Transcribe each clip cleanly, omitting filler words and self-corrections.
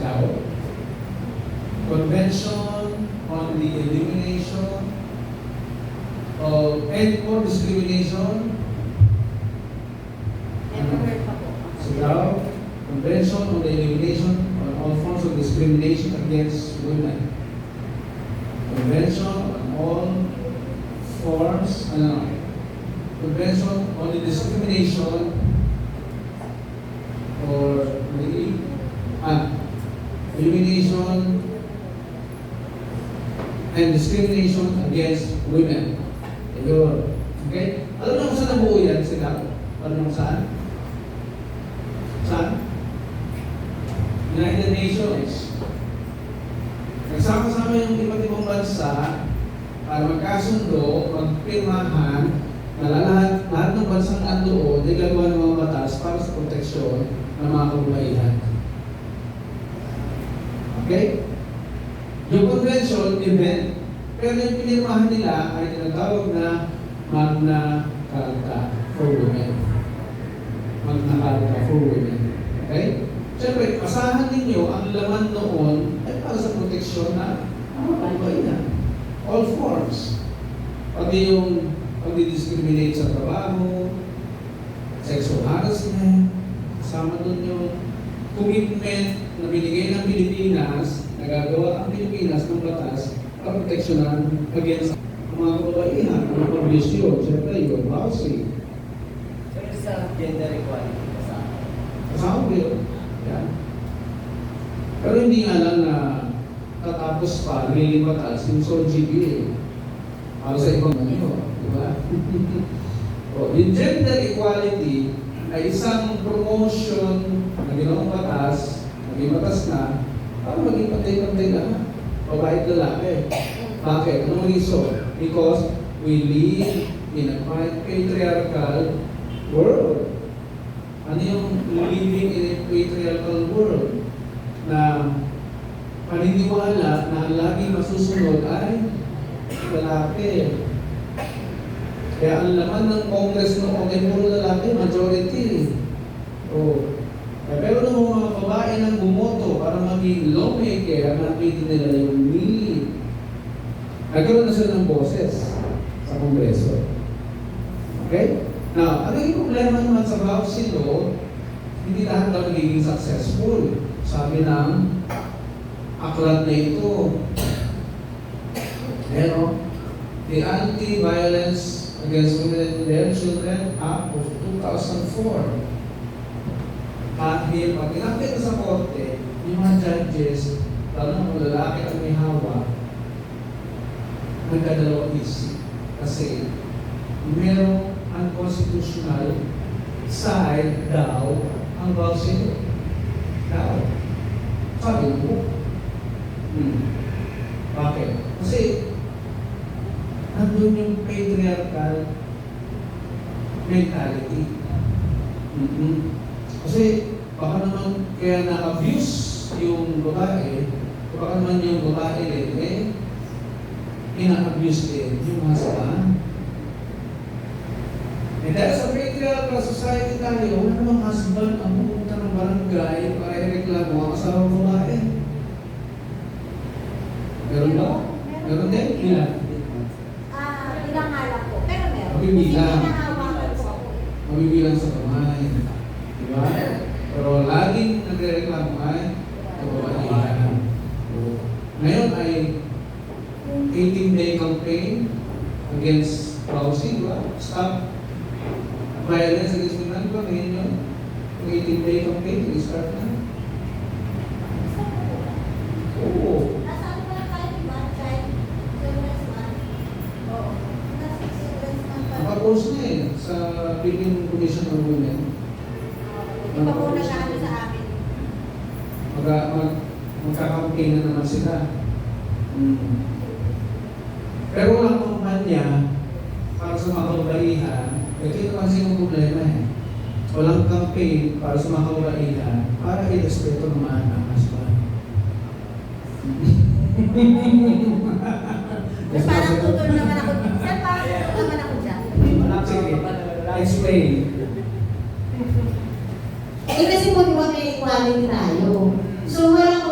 Sigaw. Convention on the Elimination of End for Discrimination. Sigaw. Convention on the Elimination on all forms of discrimination against women. Convention on all forms, Convention on the discrimination or elimination and discrimination against women. Ayun. Okay? Alam mo kung saan nabuo yan sila? Alam mo saan? Saan? United Nations. Nagsama-sama yung iba't ibang bansa para magkasundo, magpirmahan na lahat ng bansang andoon ay gagawa ng mga batas para sa proteksyon ng mga kababaihan. Okay? Yung convention, event, pero yung pinirmahan nila ay tinatawag na Magna Carta for Women. Magna Carta for Women. Okay? Siyempre, asahan ninyo ang laman noon ay para sa proteksyon na mga kababaihan. All forms. Pati yung pag-discriminate sa trabaho, sexual harassment, kasama doon yung commitment na binigay ng Pilipinas, nagagawa ang Pilipinas ng batas para proteksyonan against mga kababaihan, mga pablisyon, siyempre yung housing. Siyempre sa gender equality kasama. Kasama yun. Yan. Pero hindi nga lang na tatapos pa, nagiging batas, yung SOGBA. Para sa ibang ano, di ba? Yung gender equality ay isang promotion na ginawang batas, naging batas na, para maging pantay-pantay lahat. Babae at lalaki. Bakit? Anong reason? Because we live in a patriarchal world. Ano yung living in a patriarchal world? Na paniniwala na ang lagi masusunod ay lalaki. Kaya ang laman ng Congress noong ay puro lalaki, majority. Pero nung mga babae nang bumoto para maging lawmaker, nakita nila yung need. Nagkaroon na sila ng boses sa Kongreso. Okay? Now, ano yung problema naman sa housing law? Hindi lahat daw nagiging successful. Sabi ng aklat na ito. Pero, the Anti-Violence Against Women and Their Children Act of 2004. Kahit pag inakit sa korte, yung mga judges, lalo ng lalaki ang may hawak, nagkadalawang isip. Kasi, merong unconstitutional side daw ang housing law. Daw. Sabi mo. Bakit? Kasi, nandun yung patriarchal mentality. Kasi baka naman kaya na-abuse yung babae, baka naman yung babae din, ina-abuse din yung husband. Dahil sa patriarchal society tayo, wala namang husband ang pupunta ng barangay para i-reklamo ang asawang babae. Meron ba? Meron din? Ilan? Ilang halak po. Pero meron. Mabibilang. Kasi hinahawakan po ako. Mabibilang sa kamay. Diba? Pero laging nagre-reklamo ay kababaihan. Ngayon ay 18-day campaign against housing, diba? Stop violence against women, diba? Ngayon yun. 18-day campaign, i-start na. Oo. Nasaan pa na tayo, diba? Child Children's Month. Oo. Nasa Children's Month pa. Nakapost na eh sa Philippine Commission on Women. Iba po nag-ano sa amin. Magkakampaign na naman sila. Pero walang kumpanya para sa mga kababaihan, ito naman silang problema eh. Walang campaign para sa mga kababaihan para i-respeto naman ang husband. Parang tutol naman ako. Sir, parang tutol naman ako dyan. Sige, explain. Eh kasi po diba may equality tayo. So walang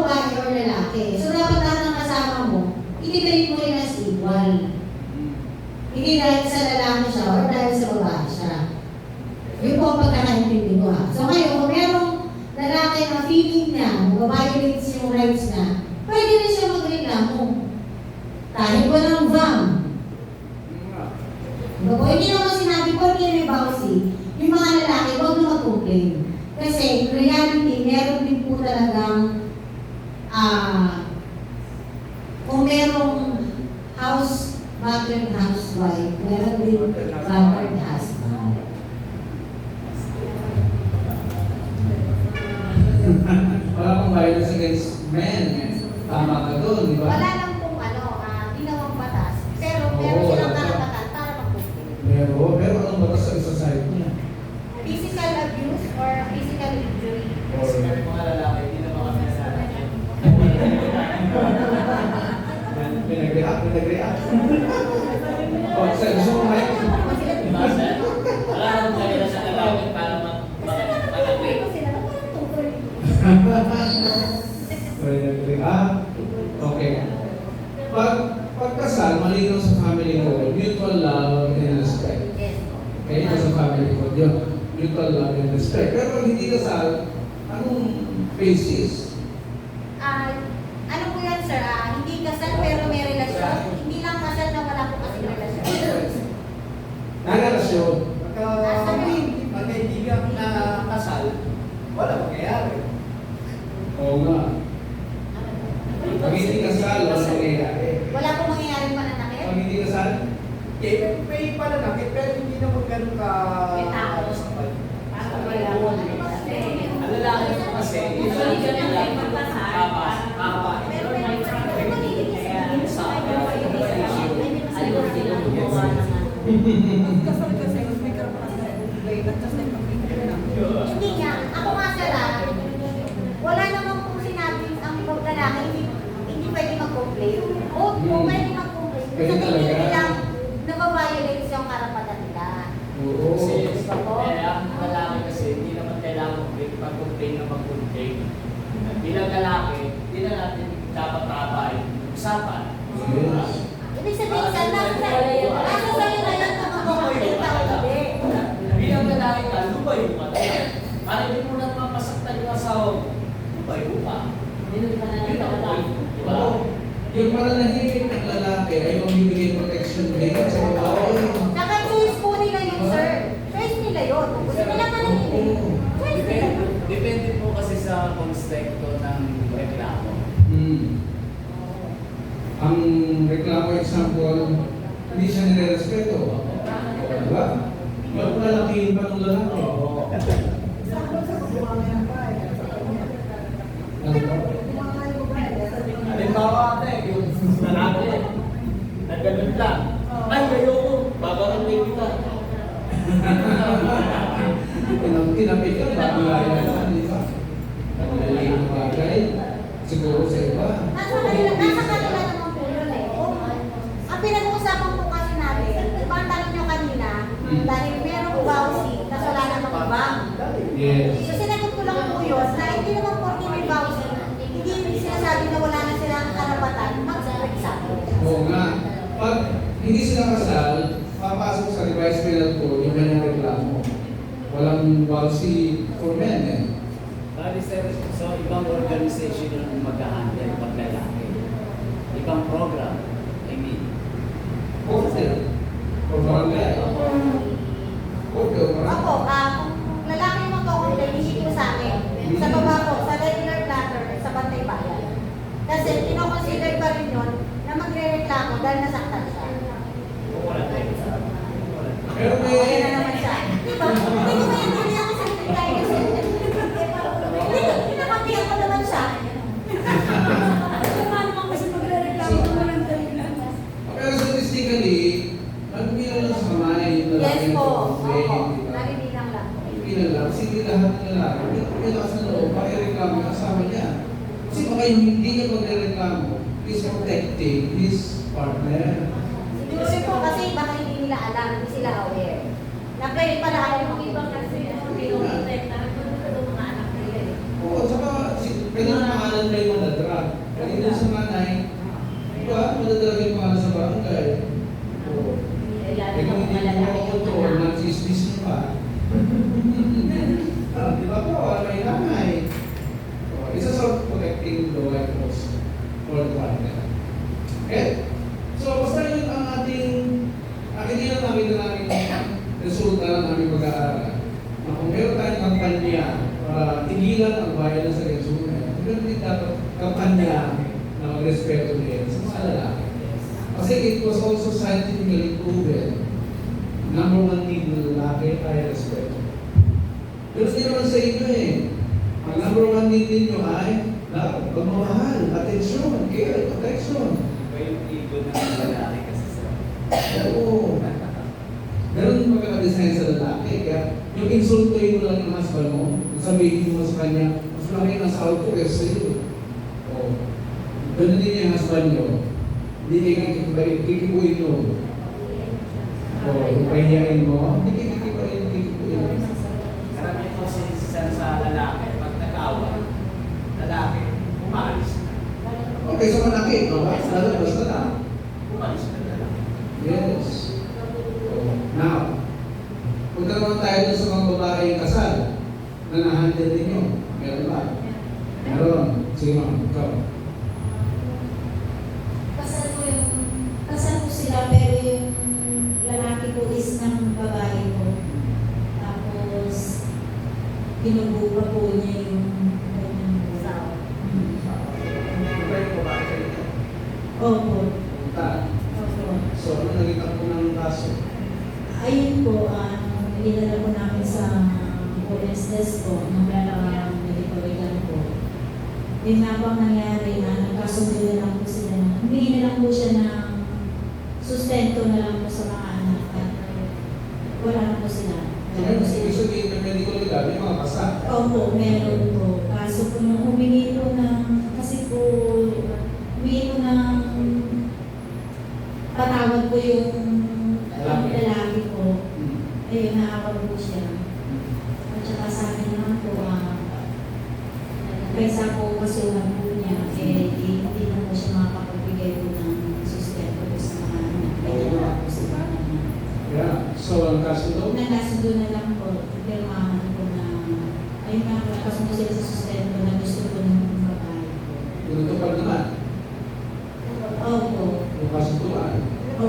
bagay na feeling niya, mag-violates yung rights niya, pwede rin siya magreklamo. Kahit walang VAM. Diba po, hindi naman sinabi ko may bawsi, yung mga lalaki, huwag na mag-complain. Kasi, in reality, meron din po talagang, kung merong battered housewife, meron din battered husband. Wala pang violence against men. Tama ka doon, di ba? Wala lang pong ginawang batas, pero meron silang karapatan para mag-complain. Pero anong batas sa society niya? Physical abuse or physical injury. Kasi kami mga lalaki, hindi naman kami nalalaki. Pinag-react. O, sa gusto mo kayo? Diba, sir? Wala akong kanila sa lalaki para mag-agree. Pinag-react. Okay. Pagkasal, malinaw sa family code, mutual love and respect. Okay, sa family code yun. Mutual love and respect. Pero pag hindi kasal, anong basis? Ano po yan, sir? Hindi kasal pero may relasyon. Hindi lang kasal na wala po kasi relasyon. Nagalasyon. Magkaibigan na kasal, wala mangyayari. Oo nga. Pag hindi kasal, wala mangyayari. Wala po mangyayaring pananakit? Pag hindi kasal, May pananakit, pero hindi naman ganun ka... May tao. Parang wala po. Ang lalaki ko kasi, hindi nila papa. Pero maliligis sa hindi niya. Ako nga sir, wala naman pong sinabi ang ibang lalaki hindi pwede mag-complain. O pwede mag-complain. Kasi Pwede hindi talaga. nila nababiolate yung karapatan nila. oo. Kasi, ang lalaki kasi, hindi naman kailangan mag-complain na mag-complain. Bilang lalaki, hindi na natin dapat tabay usapan. Yes. Ibig sabihin, sir, nasa sa'yo na yan na mag-complain tao gabi. Bilang lalaki ka, lumayo ka na. Para hindi mo na mapasaktan yung asawa mo, lumayo ka. Yun ang point, di ba? Oo. Yung pananahimik ng lalaki ay mamibigay protection din sa babae. Saka choice po nila yun, sir. Choice nila yun. Kung gusto nila manahimik, choice nila yun. Depende po kasi sa konteksto ng reklamo. Ang reklamo example, hindi siya nire-respeto. Diba? Yung lalakihin pa ng lalaki. Halimbawa ate, yung lalaki, nagganun lang. Ay, ayoko, babarantin kita. Tinapit ka, bagay na, di ba? Naglaling ng bagay, siguro sa iba. Nasa kanila naman po yun eh. Ang pinag-uusapan po kasi natin, diba ang tanong nyo kanina, dahil merong bawsi, tas wala namang ibang. Yes. So sinagot ko lang po yun, na hindi naman porke may bawsi, hindi sinasabi na wala na silang karapatan, mag-example. Oo nga. Pag hindi sila kasal, papasok sa revised penal code yung kanyang reklamo. Walang policy for men eh. Bali sir, so ibang organization yung mag-handle pag lalaki. Ibang program, I mean. Hotel. O barangay. Hotel, barangay. Ako, kung lalaki yung magkakomplain, hindi ko sa akin. Sa baba ko, sa regular platter, sa Bantay Bayan. Kasi kinoconsider pa rin yun na magre-reklamo dahil nasaktan siya. Wala tayo sa Pero Kaya na may... naman siya. Diba? Hindi ko maintindihan ako sa secretary kasi. Pinakapihan ko naman siya. Paano naman kasi magre-reklamo ko naman Pero statistically, nagbilang lang sa kamay yung lalaki Yes ng po. complaint, Oo. di ba? Narininang lang po. Bilang lang, sige lahat ng lalaki, may lakas ng loob, pakireklamo yung asawa niya. Kasi baka yung hindi niya magre-reklamo, is protecting his partner. Siguro po kasi baka hindi nila alam, hindi sila aware. Napwede pala ako yung ibang kasi pinoprotektahan ko ng mga anak nila eh. Oo, at saka, pinangangalan na yung madadrag. Kanina sa nanay, di ba, madadrag yung pangalan sa barangay. Oo. Eh kung hindi mo makontrol, nagsismis mo pa. Di ba po, may nanay. niya na mag-respeto din sa mga lalaki. Kasi it was also scientifically proven, number one need ng lalaki ay respeto. Pero hindi naman sa inyo eh. Ang number one need ninyo ay love, pagmamahal, atensyon, care, protection. Iba yung ego ng lalaki kasi sa... Oo. Ganun magkakadesign sa lalaki. Kaya yung insultuin mo lang yung husband mo, sabihin mo sa kanya, mas malaki ang sahod ko kaya sa iyo. Oo. Ganun din yung husband nyo. Hindi kayo kikipuin nyo. Oo. Pahiyain mo, hindi kikipuin. Karamihan po sa lalaki, pag nag-away, lalaki, umalis na. Okay, so malaki, no? Lalabas na lang. Umalis na lalaki. Yes. Now, punta naman tayo dun sa mga babaeng kasal na na-handle ninyo. Meron ba? Meron. Sige ma'am, ikaw. Kasal po sila pero yung lalaki ko is ng babae ko. Tapos, binubuka po niya yung kanyang Sa- Ano ba yung babae sa inyo? Opo. Punta. Opo. So, ano naging takbo ng kaso? Ayun po, dinala po namin sa police desk po, naglalawang ng medical legal po. Yun nga po ang nangyari na nagkasundo na lang po sila. Humingi na lang po siya ng sustento na lang po sa mga anak. At wala na po sila. So, ngayon, ibig sabihin ng medical legal, yung mga kasal. Opo, meron po. Kaso po nung humingi po ng, kasi po, humingi po ng patawad po yung lalaki po. Ayun, naawag po siya. At saka sa akin naman po, kaysa po kasuhan po niya, hindi na po siya makapagbigay po ng sustento po sa mga anak. Kaya wala po sa mga anak. Yeah. So, ang kaso daw? Nagkasundo na lang po, pirmahan po na, ayun nga, nagkasundo sila sa sustento na gusto po ng babae po. Tinutupad naman. Opo. Yung kasunduan. Opo.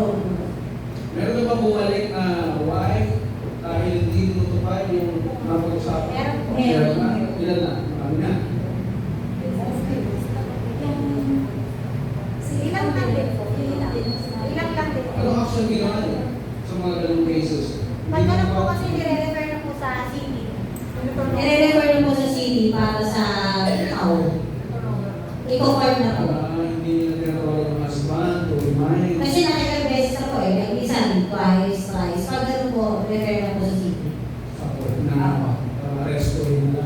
Meron na ba bumalik na wife dahil hindi tinutupad yung napag-usapan? Meron po. Meron na. Ilan na? Marami na. Ilang lang din po. Ilang lang din po. Anong action ginawa niyo sa mga ganung cases? Pag ganun po kasi nire-refer na po sa city. Nire-refer na po sa city para sa ikaw. I-confirm na po. Hindi nila tinatawag ng husband to remind. Kasi nakailang beses ako eh, like minsan, twice. Pag ganun po, refer na po sa city. Ako na arresto rin na.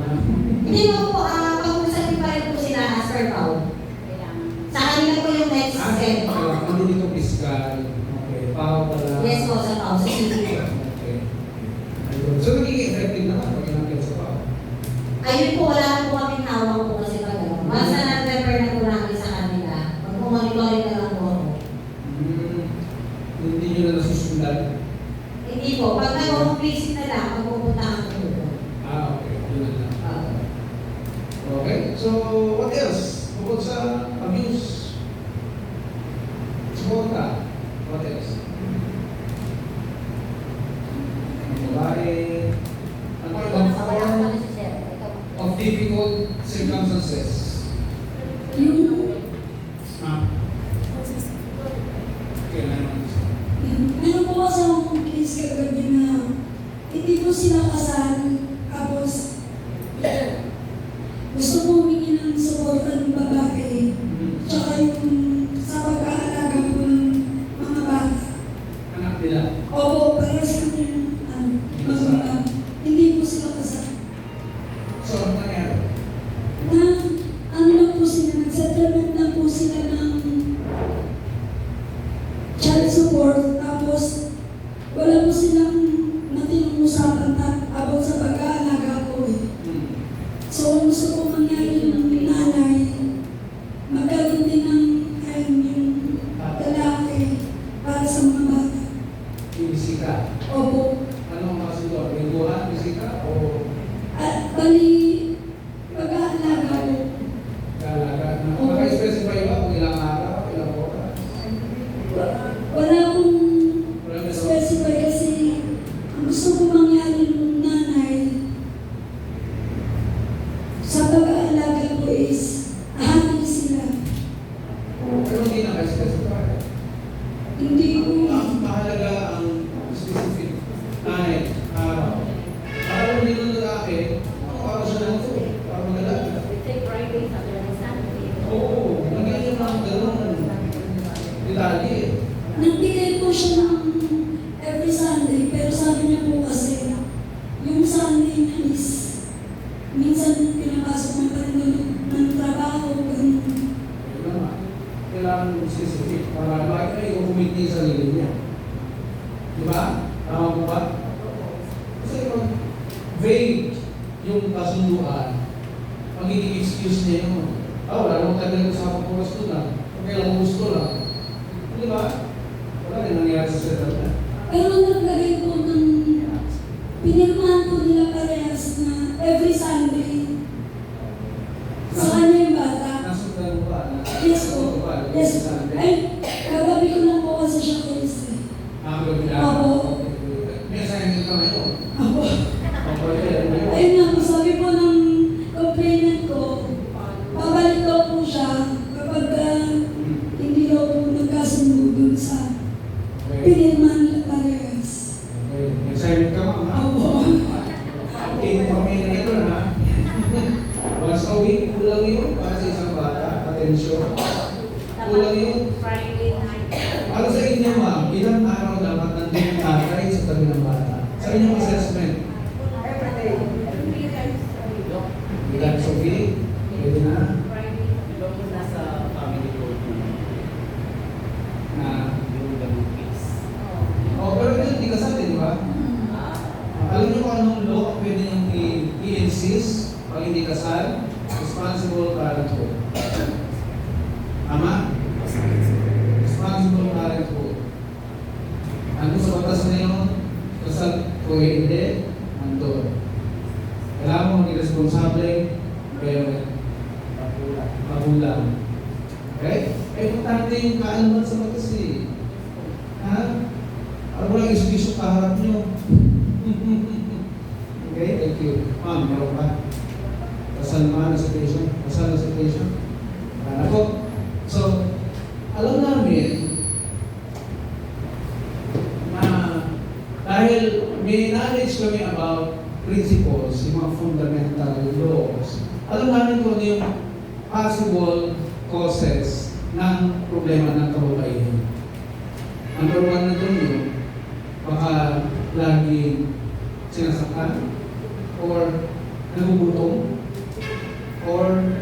Hindi mo po, pag-usasin pa rin po sila as per PAW. Sa kanila po yung next step. Ano dito fiscal? Okay. Pao pala. Yes po, sa PAW, sa city. Okay. Ayun. So, nagiging effective naman pag inakit sa pao. Ayun po, wala na po kaming hawak po kasi pag gano'n. Basta na-refer na po namin sa kanila. Pag-monitoring na lang po ako. Hindi nyo na nasusundan? Hindi po, pag nag-home visit na lang, magpupuntahan ko po. Okay. Yun na lang. Okay. So, what else? Bukod sa abuse. Suporta. What else? Babae. Ano ibang form of difficult circumstances? Yung, Ah. Kailangan. meron po kasi akong case kagabi na hindi po sila kasal, tapos gusto po humingi ng suporta ng babae, tsaka yung sa pag-aalaga po ng mga bata. Anak nila. Opo, para sa mga hindi po sila kasal. So, ano nangyari? Na ano lang po sila, nag-settlement lang po sila ng child support, tapos wala po silang matinong usapan about sa pag-aalaga po eh. So, ang gusto ko mangyari yung nanay, magkaroon din ng yung lalaki para sa mga bata. Yung bisita. Opo. Anong kasunod? Lingguhan, bisita o At bali, pag-aalaga po. kalaga? Naka-specify ba kung ilang siya ng every Sunday, pero sabi niya po kasi, yung Sunday niya is, minsan pinapasok mo pa rin ng trabaho, ganun. Yun naman. Kailangan mo specific para bakit ay kumiti sa sarili niya. Di ba? Tama mo ba? Kasi kung vague yung kasunduan, magiging excuse niya yun. Wala namang tagal sa pagpupusto na. Kung kailang gusto lang. Di ba? Wala rin nangyari sa setup na. Pero naglagay po ng, pinirmahan po nila parehas na every Sunday, sa kanya yung bata. Nasundan mo ba? Yes po. Yes. Ay, kagabi ko lang po kasi siya case. Gabi lang? Opo. May assignment ka ngayon. Ako. Ayun. Ayun nga po, sabi po ng complainant ko, pabalik daw po siya kapag hindi daw po nagkasundo dun sa pinirmahan nila parehas. May assignment ka ma'am, ha? Opo. Okay, pamilya ito na. Once a week, kulang yun para sa isang bata. Atensyon. Kulang yun. Friday night. Para sa inyo ma'am, ilang araw dapat nandun yung tatay sa tabi ng bata? Sa inyong assessment, ilang Sophie? Pwede na. Diba po nasa family code Na. yung gabukis? Pero ito hindi kasal, di ba? Alam niyo kung anong law ang pwede niyong i-insist pag hindi kasal? Responsible parenthood. Tama? Responsible parenthood. Ano sa batas na yun? Kasal o hindi? Nandun. Kailangan mo maging responsable, pero magulang. Okay? Importante yung kaalaman sa batas eh. Ha? Ano lang isubisyo kaharap nyo? Okay, thank you. Ma'am, meron pa? Kasal naman na situation? Kasal na situation? Ako. So, alam namin na dahil may knowledge kami about principles, yung mga fundamental laws, alam namin kung ano yung possible causes ng problema ng kababaihan. Number one na doon yun, baka lagi sinasaktan, or nagugutom, or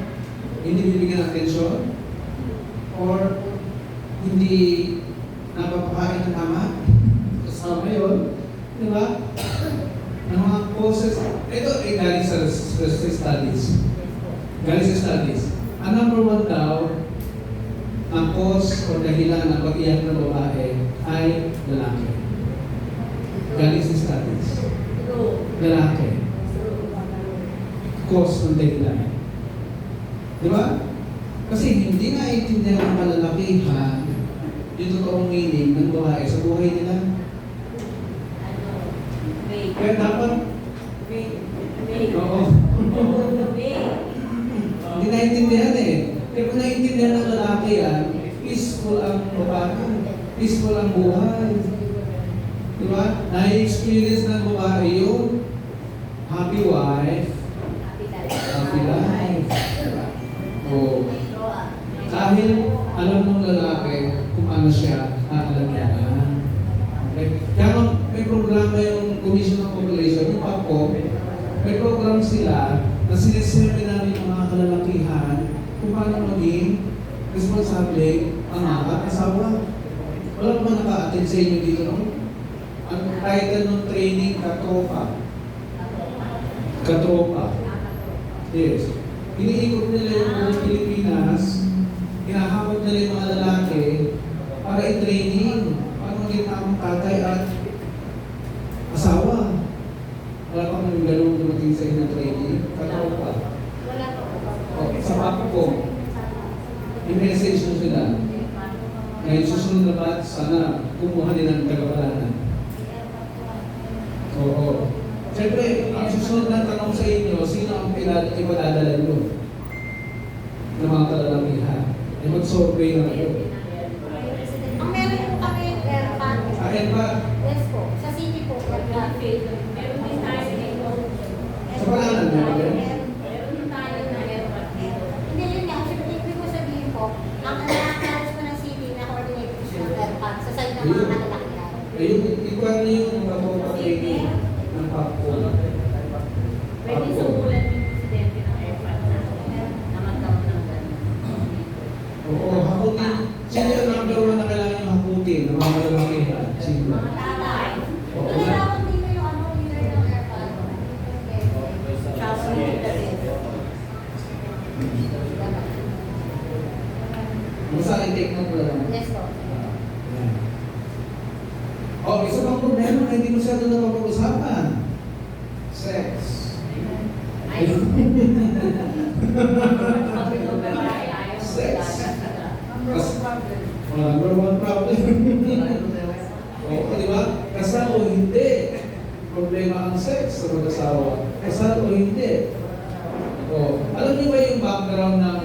hindi bibigyan ng atensyon, or hindi napapakain ng tama. Kasama yun, di ba? Ang mga causes, ito ay galing sa studies. Galing sa studies. Ang number one daw, ang cause o dahilan ng pag-iyak ng babae ay lalaki. Galing sa studies. Lalaki. Cause ng dahilan. Di ba? Kasi hindi naiintindihan ng malalakihan yung totoong meaning ng babae sa buhay nila. Kaya dapat, oo. Hindi naiintindihan eh. Kaya kung naiintindihan ng lalaki yan, peaceful ang babae. Peaceful ang buhay. Di ba? Na-experience ng babae yung happy wife, happy life. O, kahit alam ng lalaki kung ano siya aalagyan. Okay? Kaya may programa yung Commission of Population, yung PAPCO, may program sila na siniserve namin ng mga kalalakihan kung paano maging responsable ang mga asawa. Wala pa man naka-attend sa inyo dito, no? Ang title ng training, Katropa. Katropa. Yes. Iniikot nila yung buong Pilipinas, hinahamot nila yung mga lalaki para i-training, para maging tamang tatay at asawa. Wala pa kami ganun dumating sa inyo training, Katropa. Wala po. O, sa papo ko, i-message mo sila. Ngayon susunod na ba, sana kumuha din ng tagapalanan. Oo. Siyempre, ang susunod na tanong sa inyo, sino ang ipadadala nyo ng mga kalalakihan? E mag-survey na kayo. Ang meron po kami, airpad. Akin ba? Yes po. Sa city po. Airpad. Meron din tayo sa ito. Sa pangalan mo? Meron din tayo na airport dito. Hindi yun nga. Kasi ibig ko sabihin po, ang nakakalas po ng city na coordinator ng airpad sa side ng mga kalalaki. Oo, hakutin. Sino yung number one na kailangan yung hakutin? Na mga malalakihan? Sino? Tatay. Oo. Hindi na ako dito yung ano, leader ng aircon. Basta i-take note mo lang. Yes po. Yan. Oh, isa pang problema na hindi masyado napapag-usapan. Sex. Sex. Number one problem. Oo, di ba? Kasal o hindi. Problema ang sex sa mag-asawa. Kasal o hindi. Oh, alam niyo ba yung background ng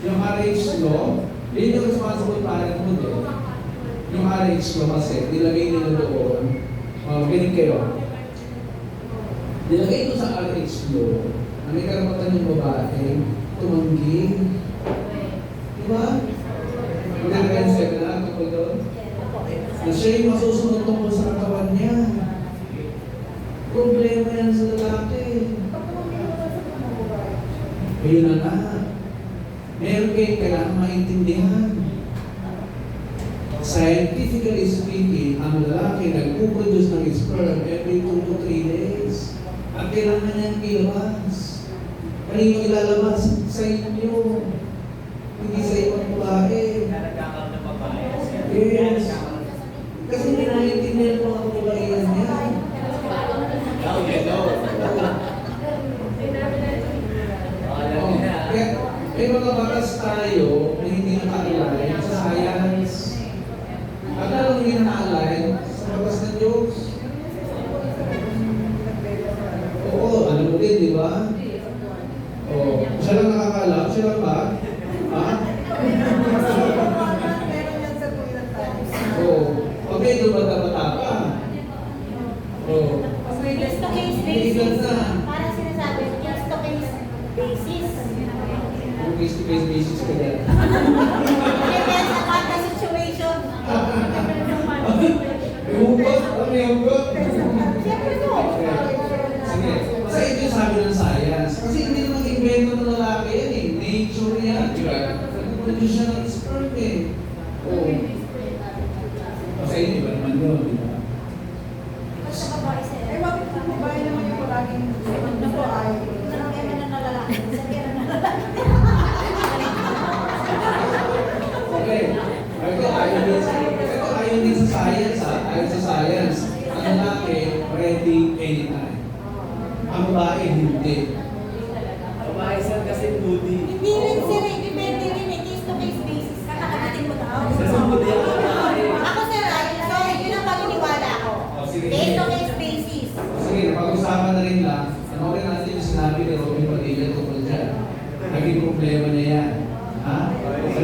yung marriage law? Yun yung responsible parent mo din. Yung marriage law kasi, nilagay nila doon, kinig kayo. Nilagay ito sa marriage law, na may karapatan yung babae, tumanggi. Diba? Nilagay yung seminar kapag doon. Na siya yung masusunod tungkol sa katawan niya. Problema yan sa lalaki. Ayun na nga. Meron kayo kailangan maintindihan. Scientifically speaking, ang lalaki nagpuproduce ng sperm every 2 to 3 days. At kailangan niyang ilabas. Kanino ilalabas? Sa inyo. Hindi sa ibang babae. Nagkakaroon ng babae. Yes. Kasi hindi naiintindihan mo ang babae niya. Now you know. Alam niyo na. Kaya, may mga batas tayo na hindi naka-align sa science. At lalong hindi naka-align sa batas ng Diyos. Oo, alam mo din, di ba? Oo. Siya lang nakakalam, siya lang ba? Ha? Oo. Okay, doon ba bata pa? Oo. Case to case Hindi basis. na. Parang sinasabi, case to case basis. Kung case-to-case basis ka yan. Depends upon the situation. May hugot? May hugot? Siyempre po. Sige. Sa ito yung sabi ng science. Kasi hindi naman invento ng lalaki yan eh. Nature yan. Di ba? Nag-produce siya ng sperm eh. Oo. Sa inyo ba naman yun? Di ba? Basta babae sila. Eh, bakit kung babae naman yung palaging naku ay? Sabihan na ng lalaki. Sabihan na ng lalaki. Okay. Ito ayon din sa science ha. Ayon sa science. Ang lalaki, ready anytime. Ang babae, hindi. Babae sir kasi moody. Hindi rin sir, eh. Depende rin eh. Case to case basis. Kakakatin mo daw. Moody ang babae. Ako sir, so yun ang paniniwala ko. O, sige. Case to case basis. Sige, napag-usapan na rin lang. Ano rin natin yung sinabi ni Robin Padilla tungkol dyan. Naging problema niya yan. Ha? Sa